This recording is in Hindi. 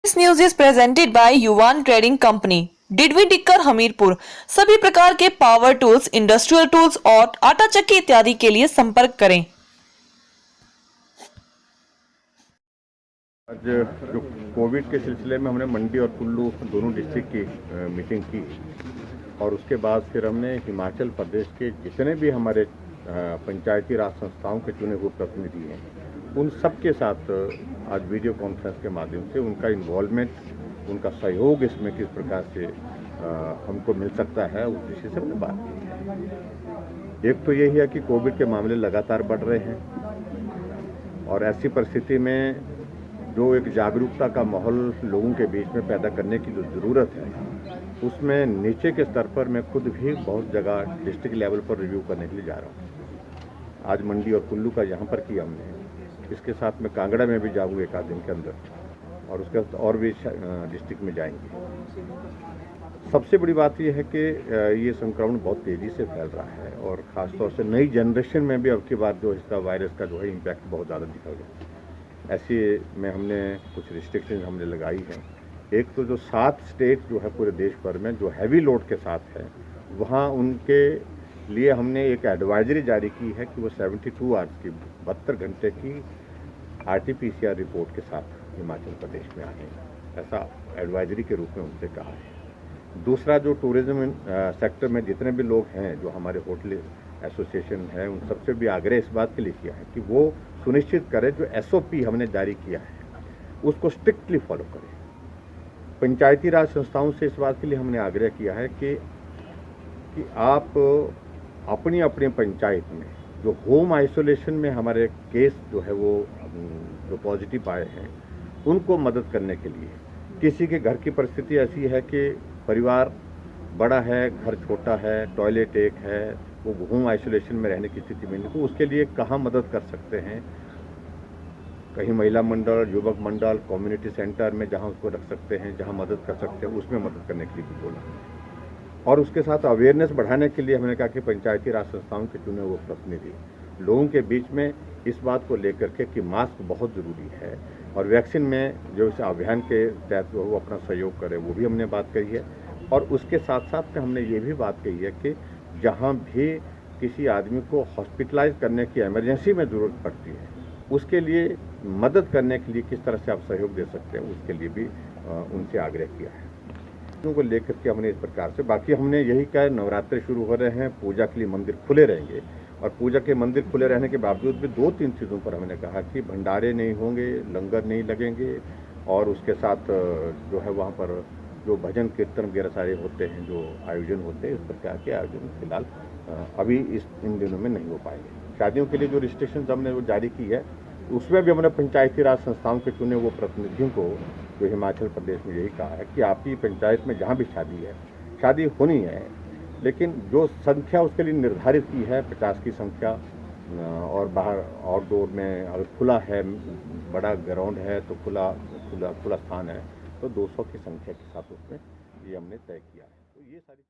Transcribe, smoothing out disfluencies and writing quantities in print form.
This news is presented by Yuvan Trading Company, डिडवी टिक्कर हमीरपुर। सभी प्रकार के पावर टूल्स, इंडस्ट्रियल टूल्स और आटा चक्की इत्यादि के लिए संपर्क करें। आज जो कोविड के सिलसिले में हमने मंडी और कुल्लू दोनों डिस्ट्रिक्ट की मीटिंग की और उसके बाद फिर हमने हिमाचल प्रदेश के जितने भी हमारे पंचायती राज संस्थाओं के चुने हुए प्रतिनिधि हैं उन सब के साथ आज वीडियो कॉन्फ्रेंस के माध्यम से उनका इन्वॉल्वमेंट, उनका सहयोग इसमें किस प्रकार से हमको मिल सकता है उस विषय से हमने बात की। एक तो यही है कि कोविड के मामले लगातार बढ़ रहे हैं और ऐसी परिस्थिति में जो एक जागरूकता का माहौल लोगों के बीच में पैदा करने की जो ज़रूरत है उसमें नीचे के स्तर पर मैं खुद भी बहुत जगह डिस्ट्रिक्ट लेवल पर रिव्यू करने के लिए जा रहा हूँ। आज मंडी और कुल्लू का यहाँ पर किया हमने, इसके साथ में कांगड़ा में भी जाऊँगा एक आध दिन के अंदर और उसके बाद और भी डिस्ट्रिक्ट में जाएंगे। सबसे बड़ी बात यह है कि ये संक्रमण बहुत तेज़ी से फैल रहा है और ख़ासतौर से नई जनरेशन में भी अब की बार जो इसका वायरस का जो है इम्पैक्ट बहुत ज़्यादा दिखा गया। ऐसे में हमने कुछ रिस्ट्रिक्शन हमने लगाई हैं। एक तो जो 7 स्टेट जो है पूरे देश भर में जो हैवी लोड के साथ है वहाँ उनके लिए हमने एक एडवाइजरी जारी की है कि वो 72 आवर्स की 72 घंटे की RT-PCR रिपोर्ट के साथ हिमाचल प्रदेश में आए, ऐसा एडवाइजरी के रूप में उनसे कहा है। दूसरा, जो टूरिज्म सेक्टर में जितने भी लोग हैं, जो हमारे होटल एसोसिएशन है, उन सबसे भी आग्रह इस बात के लिए किया है कि वो सुनिश्चित करें जो SOP हमने जारी किया है उसको स्ट्रिक्टली फॉलो करें। पंचायती राज संस्थाओं से इस बात के लिए हमने आग्रह किया है कि आप अपनी अपनी पंचायत में जो होम आइसोलेशन में हमारे केस जो है वो जो पॉजिटिव आए हैं उनको मदद करने के लिए, किसी के घर की परिस्थिति ऐसी है कि परिवार बड़ा है, घर छोटा है, टॉयलेट एक है, वो होम आइसोलेशन में रहने की स्थिति में नहीं, तो उसके लिए कहाँ मदद कर सकते हैं। कहीं महिला मंडल, युवक मंडल, कम्युनिटी सेंटर में जहाँ उसको रख सकते हैं, जहाँ मदद कर सकते हैं उसमें मदद करने के लिए भी बोला। और उसके साथ अवेयरनेस बढ़ाने के लिए हमने कहा कि पंचायती राज संस्थाओं के चुने हुए प्रतिनिधि लोगों के बीच में इस बात को लेकर के कि मास्क बहुत ज़रूरी है और वैक्सीन में जो इस अभियान के तहत वो अपना सहयोग करे, वो भी हमने बात कही है। और उसके साथ साथ में हमने ये भी बात कही है कि जहाँ भी किसी आदमी को हॉस्पिटलाइज करने की इमरजेंसी में ज़रूरत पड़ती है उसके लिए मदद करने के लिए किस तरह से आप सहयोग दे सकते हैं, उसके लिए भी उनसे आग्रह किया है। को लेकर के हमने इस प्रकार से, बाकी हमने यही कहा, नवरात्रि शुरू हो रहे हैं, पूजा के लिए मंदिर खुले रहेंगे और पूजा के मंदिर खुले रहने के बावजूद भी 2-3 चीज़ों पर हमने कहा कि भंडारे नहीं होंगे, लंगर नहीं लगेंगे और उसके साथ जो है वहाँ पर जो भजन कीर्तन वगैरह सारे होते हैं, जो आयोजन होते हैं, इस प्रकार के आयोजन फिलहाल अभी इन दिनों में नहीं हो पाएंगे। शादियों के लिए जो रिस्ट्रिक्शन हमने वो जारी की है उसमें भी हमने पंचायती राज संस्थाओं के चुने वो प्रतिनिधियों को जो हिमाचल प्रदेश में यही कहा है कि आपकी पंचायत में जहाँ भी शादी है, शादी होनी है, लेकिन जो संख्या उसके लिए निर्धारित की है 50 की संख्या और बाहर आउटडोर में अगर खुला है, बड़ा ग्राउंड है तो खुला स्थान है तो 200 की संख्या के साथ उसमें ये हमने तय किया है। तो ये सारी